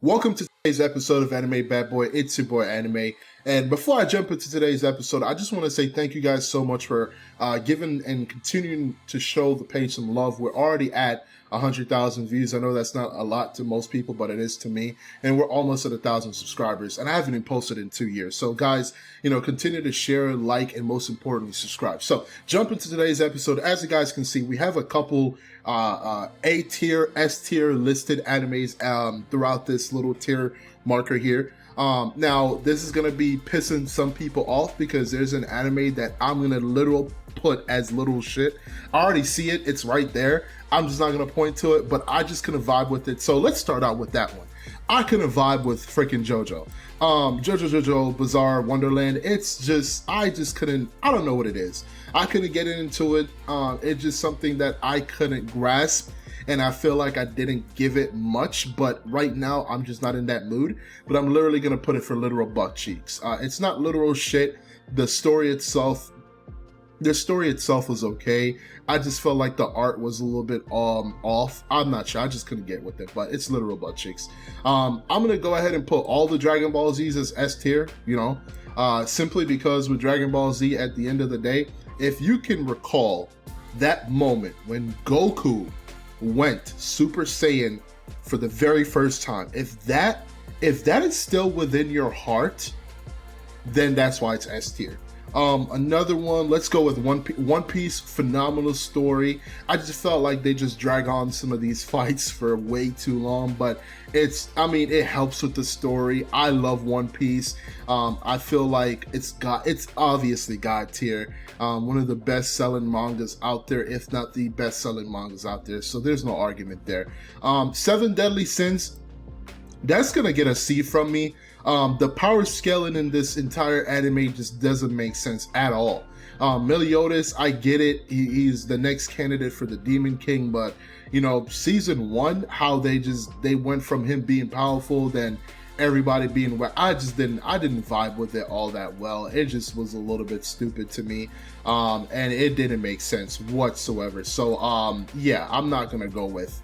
Welcome to today's episode of Anime Bad Boy. It's your boy Anime. And before I jump into today's episode, I just want to say thank you guys so much for giving and continuing to show the page some love. We're already at 100,000 views. I know that's not a lot to most people, but it is to me. And we're almost at 1,000 subscribers. And I haven't even posted in 2 years. So guys, continue to share, like, and most importantly, subscribe. So jump into today's episode. As you guys can see, we have a couple A tier, S tier listed animes throughout this little tier marker here. Now this is gonna be pissing some people off because there's an anime that I'm gonna literal put as little shit. I already see it, it's right there. I'm just not gonna point to it, but I just couldn't vibe with it. So let's start out with that one. I couldn't vibe with freaking JoJo. JoJo Bizarre Wonderland. It's just, I don't know what it is. I couldn't get into it. It's just something that I couldn't grasp. And I feel like I didn't give it much, but right now I'm just not in that mood. But I'm literally gonna put it for literal butt cheeks. It's not literal shit. The story itself was okay. I just felt like the art was a little bit off. I'm not sure, I just couldn't get with it, but it's literal butt cheeks. I'm gonna go ahead and put all the Dragon Ball Z's as S tier, simply because with Dragon Ball Z, at the end of the day, if you can recall that moment when Goku went Super Saiyan for the very first time, if that is still within your heart, then that's why it's S tier. Another one, let's go with One Piece. Phenomenal story. I just felt like they just drag on some of these fights for way too long, but it helps with the story. I love One Piece. I feel like it's obviously God tier. One of the best selling mangas out there, if not the best selling mangas out there. So there's no argument there. Seven Deadly Sins, that's gonna get a C from me. The power scaling in this entire anime just doesn't make sense at all. Meliodas, I get it. He's the next candidate for the Demon King, but season 1, how they went from him being powerful, then everybody being I didn't vibe with it all that well. It just was a little bit stupid to me, and it didn't make sense whatsoever. So yeah, I'm not gonna go with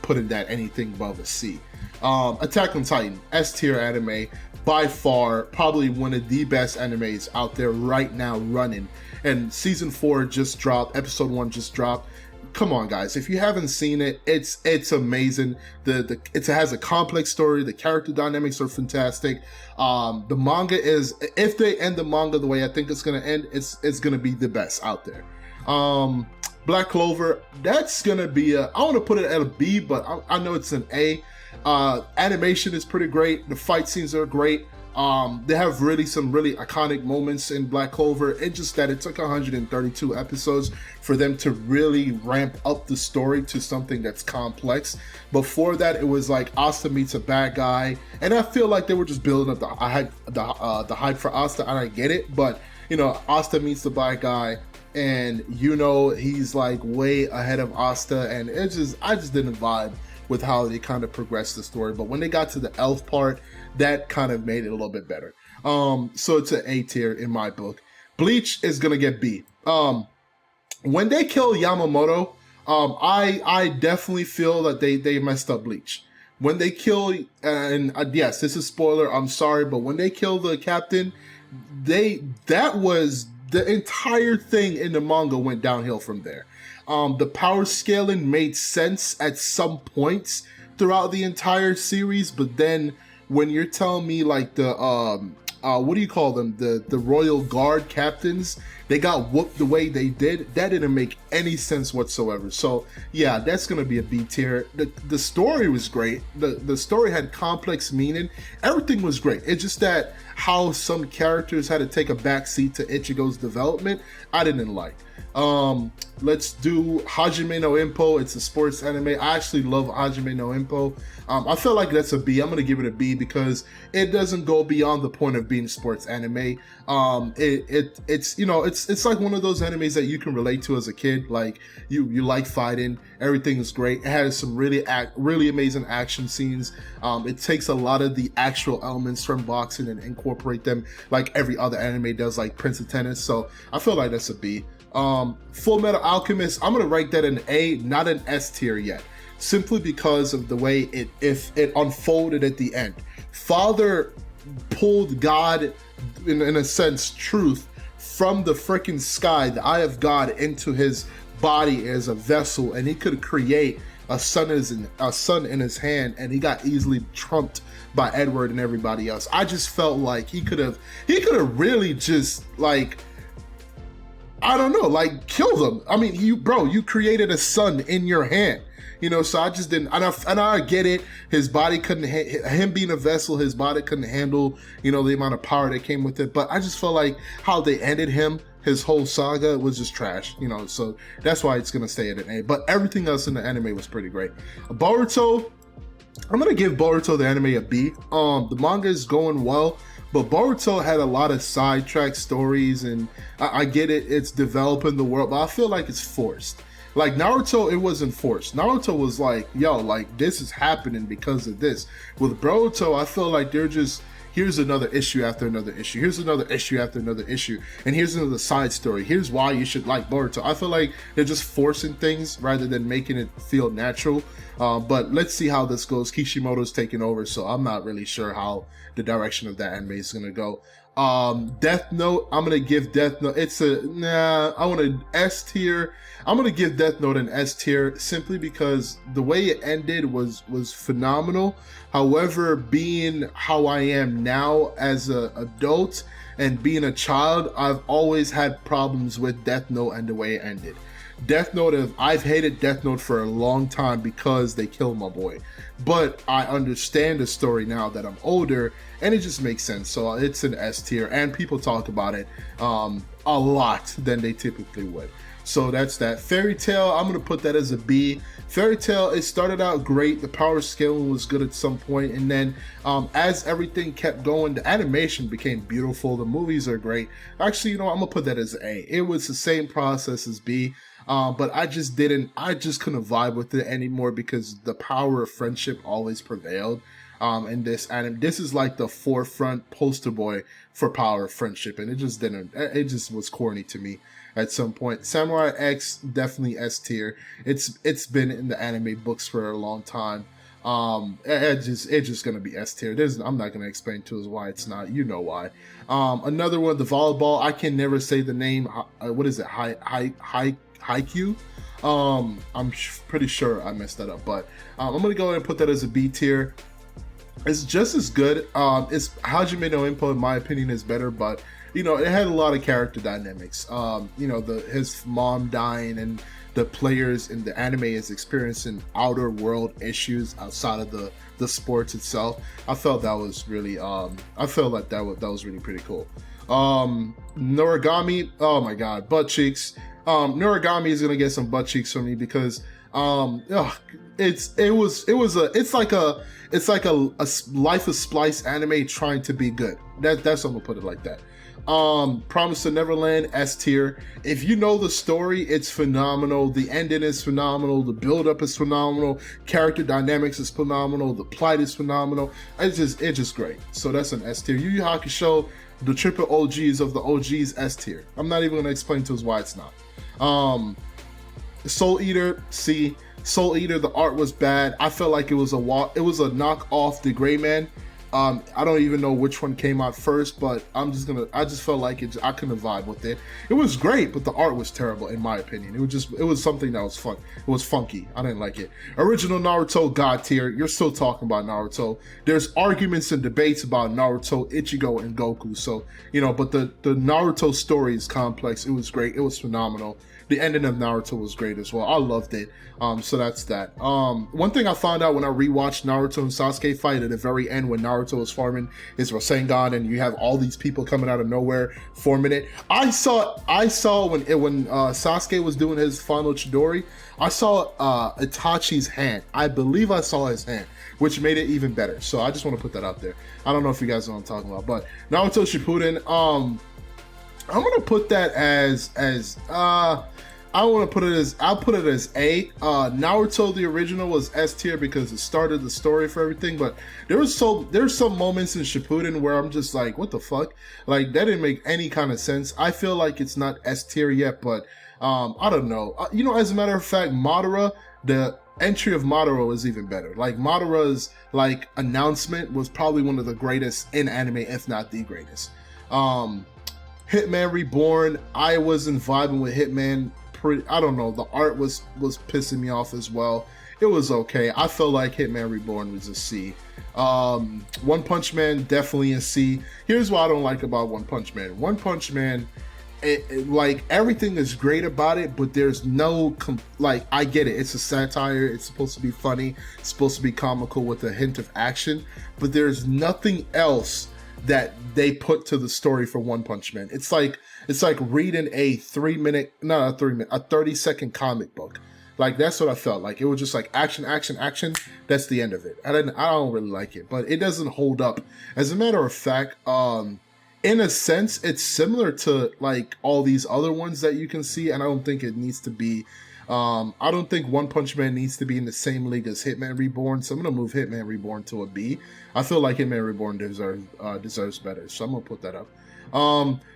putting that anything above a C. Attack on Titan, S tier anime, by far probably one of the best animes out there right now running, and season 4 just dropped, episode 1 just dropped. Come on guys, if you haven't seen it, it's amazing. It has a complex story, the character dynamics are fantastic. The manga is, if they end the manga the way I think it's gonna end, it's gonna be the best out there. Black Clover, that's gonna be I want to put it at a B, but I know it's an A. Animation is pretty great. The fight scenes are great. They have some really iconic moments in Black Clover. It's just that it took 132 episodes for them to really ramp up the story to something that's complex. Before that, it was like Asta meets a bad guy, and I feel like they were just building up the hype for Asta, and I get it, but Asta meets the bad guy, and he's like way ahead of Asta, and I just didn't vibe with how they kind of progressed the story. But when they got to the elf part, that kind of made it a little bit better. So it's an A tier in my book. Bleach is gonna get B. When they kill Yamamoto, I definitely feel that they messed up Bleach. When they kill, and yes, this is spoiler, I'm sorry, but when they kill the captain, that was the entire thing in the manga went downhill from there. The power scaling made sense at some points throughout the entire series, but then when you're telling me like the what do you call them, the royal guard captains, they got whooped the way they did, that didn't make any sense whatsoever. So yeah, that's gonna be a B tier. The story was great. The story had complex meaning. Everything was great. It's just that how some characters had to take a backseat to Ichigo's development, I didn't like. Let's do Hajime No Ippo. It's a sports anime. I actually love Hajime No Ippo. I feel like that's a B. I'm gonna give it a B because it doesn't go beyond the point of being sports anime. It's like one of those animes that you can relate to as a kid. Like you like fighting, everything is great. It has some really amazing action scenes. It takes a lot of the actual elements from boxing and incorporate them like every other anime does, like Prince of Tennis. So I feel like that's a B. Fullmetal Alchemist, I'm gonna rank that an A, not an S tier yet. simply because of the way it unfolded at the end. Father pulled God, in a sense, truth from the freaking sky, the eye of God, into his body as a vessel, and he could create a son in his hand, and he got easily trumped by Edward and everybody else. I just felt like he could have really just, like, I don't know, like, killed him. I mean, you created a son in your hand. You know, so I just didn't, and I get it. His body couldn't, him being a vessel, his body couldn't handle, you know, the amount of power that came with it. But I just felt like how they ended him, his whole saga, was just trash, you know, so that's why it's gonna stay at an A. But everything else in the anime was pretty great. BoRUTO, I'm gonna give BoRUTO the anime a B. The manga is going well, but BoRUTO had a lot of sidetrack stories, and I get it, it's developing the world, but I feel like it's forced. Like Naruto, it wasn't forced. Naruto was like, yo, like, this is happening because of this. With BoRUTO, I feel like they're just, here's another issue after another issue. Here's another issue after another issue. And here's another side story. Here's why you should like BoRUTO. I feel like they're just forcing things rather than making it feel natural. But let's see how this goes. Kishimoto's taking over, so I'm not really sure how the direction of that anime is going to go. Death Note, I'm going to give Death Note, I want an S tier. I'm going to give Death Note an S tier simply because the way it ended was phenomenal. However, being how I am now as an adult and being a child, I've always had problems with Death Note and the way it ended. Death Note, I've hated Death Note for a long time because they killed my boy. But I understand the story now that I'm older, and it just makes sense. So it's an S tier, and people talk about it a lot than they typically would. So that's that. Fairy Tail, I'm going to put that as a B. Fairy Tail, it started out great. The power scaling was good at some point, and then as everything kept going, the animation became beautiful. The movies are great. Actually, you know, I'm going to put that as A. It was the same process as B. But I just couldn't vibe with it anymore because the power of friendship always prevailed. In this anime, this is like the forefront poster boy for power of friendship, and it just was corny to me at some point. Samurai X, definitely S tier. It's been in the anime books for a long time. It's just gonna be S tier. I'm not gonna explain to us why it's not. You know why. Another one, the volleyball. I can never say the name. What is it? HAIKYU. I'm pretty sure I messed that up, but I'm gonna go ahead and put that as a B tier. It's just as good. It's Hajime No Ippo, in my opinion, is better, but you know, it had a lot of character dynamics. You know, his mom dying, and the players in the anime is experiencing outer world issues outside of the sports itself. I felt that was really I felt like that was really pretty cool. Noragami, oh my god, butt cheeks. Noragami is gonna get some butt cheeks from me because it's like a Life of Splice anime trying to be good. That's I'm gonna put it like that. Promise to Neverland, S tier. If you know the story, it's phenomenal. The ending is phenomenal. The build-up is phenomenal. Character dynamics is phenomenal. The plot is phenomenal. It's just great. So that's an S tier. Yu Yu Hakusho, the triple OGs of the OGs, S tier. I'm not even gonna explain to us why it's not. Soul Eater, C. Soul Eater, the art was bad. I felt like it was a knockoff the Gray Man. I don't even know which one came out first, but I just felt like I couldn't vibe with it. It was great, but the art was terrible in my opinion. It was something that was fun. It was funky. I didn't like it. Original Naruto, God tier. You're still talking about Naruto. There's arguments and debates about Naruto, Ichigo, and Goku. So, you know, but the Naruto story is complex. It was great. It was phenomenal. The ending of Naruto was great as well. I loved it. So that's that. One thing I found out when I rewatched Naruto and Sasuke fight at the very end when Naruto is forming his Rasengan and you have all these people coming out of nowhere forming it. I saw when Sasuke was doing his final Chidori, I saw Itachi's hand. I believe I saw his hand, which made it even better. So I just want to put that out there. I don't know if you guys know what I'm talking about, but Naruto Shippuden, I'm gonna put that as I'll put it as A. Naruto the original was S tier because it started the story for everything, but there's some moments in Shippuden where I'm just like, what the fuck? Like that didn't make any kind of sense. I feel like it's not S tier yet, but I don't know. You know, as a matter of fact, Madara, the entry of Madara is even better. Like Madara's like announcement was probably one of the greatest in anime, if not the greatest. Hitman Reborn, I wasn't vibing with Hitman. I don't know, the art was pissing me off as well. It was okay. I felt like Hitman Reborn was a C. One Punch Man, definitely a C. Here's what I don't like about One Punch Man. One Punch Man, like everything is great about it, but there's no like, I get it, it's a satire, it's supposed to be funny, it's supposed to be comical with a hint of action, but there's nothing else that they put to the story for One Punch Man. It's like reading a 30-second comic book. Like, that's what I felt like. It was just like action, action, action. That's the end of it. I don't really like it, but it doesn't hold up. As a matter of fact, in a sense, it's similar to like all these other ones that you can see, and I don't think it needs to be. I don't think One Punch Man needs to be in the same league as Hitman Reborn, so I'm gonna move Hitman Reborn to a B. I feel like Hitman Reborn deserves better, so I'm gonna put that up.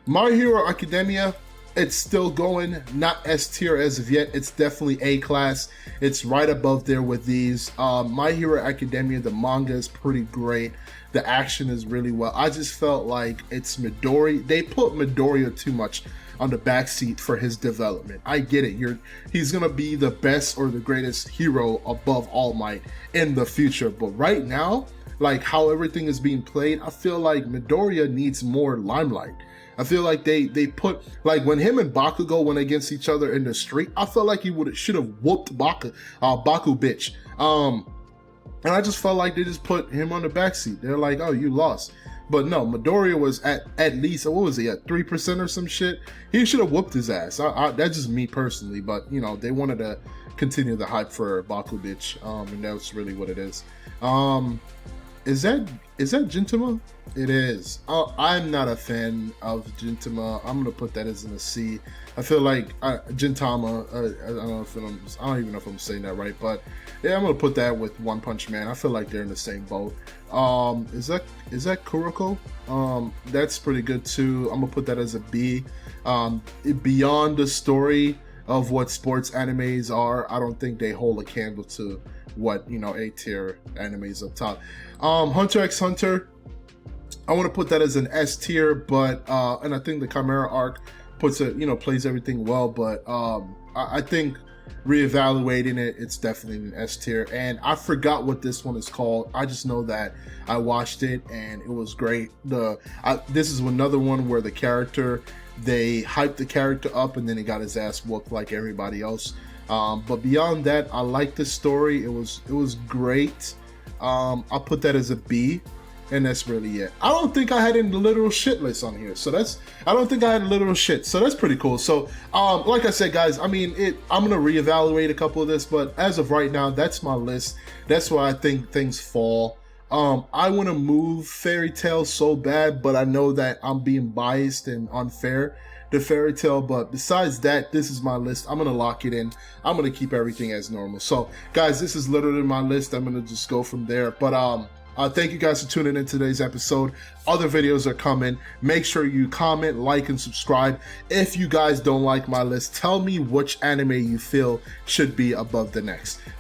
My Hero Academia, it's still going, not S tier as of yet. It's definitely A class. It's right above there with these. My Hero Academia, the manga is pretty great. The action is really well. I just felt like it's Midori. They put Midoriya too much on the backseat for his development. I get it. He's gonna be the best or the greatest hero above All Might in the future. But right now, like how everything is being played, I feel like Midoriya needs more limelight. I feel like they put, like when him and Bakugo went against each other in the street, I felt like he should have whooped Baku bitch. And I just felt like they just put him on the backseat. They're like, oh, you lost. But no, Midoriya was at least, what was he, at 3% or some shit? He should have whooped his ass. That's just me personally, but you know, they wanted to continue the hype for Baku bitch, and that's really what it is. Is that Gintama? It is. I'm not a fan of Gintama. I'm gonna put that as in a C. I feel like Gintama. I don't even know if I'm saying that right, but yeah, I'm gonna put that with One Punch Man. I feel like they're in the same boat. Is that KUROKO? That's pretty good too. I'm gonna put that as a B. Beyond the story of what sports animes are, I don't think they hold a candle to what, you know, A tier animes up top. Hunter x Hunter, I want to put that as an S tier, but and I think the Chimera arc puts it, you know, plays everything well, but I think reevaluating it, it's definitely an S tier. And I forgot what this one is called. I just know that I watched it and it was great. This is another one where the character, they hyped the character up and then he got his ass whooped like everybody else. But beyond that, I like the story. It was great. I'll put that as a B, and that's really it. I don't think I had any literal shit lists on here, so I don't think I had literal shit, so that's pretty cool. So like I said, guys, I mean, I'm gonna reevaluate a couple of this, but as of right now, that's my list. That's where I think things fall. I want to move Fairy Tail so bad, but I know that I'm being biased and unfair to Fairy Tail. But besides that, this is my list. I'm gonna lock it in. I'm gonna keep everything as normal. So guys, this is literally my list. I'm gonna just go from there. But thank you guys for tuning in today's episode. Other videos are coming. Make sure you comment, like, and subscribe. If you guys don't like my list, tell me which anime you feel should be above the next.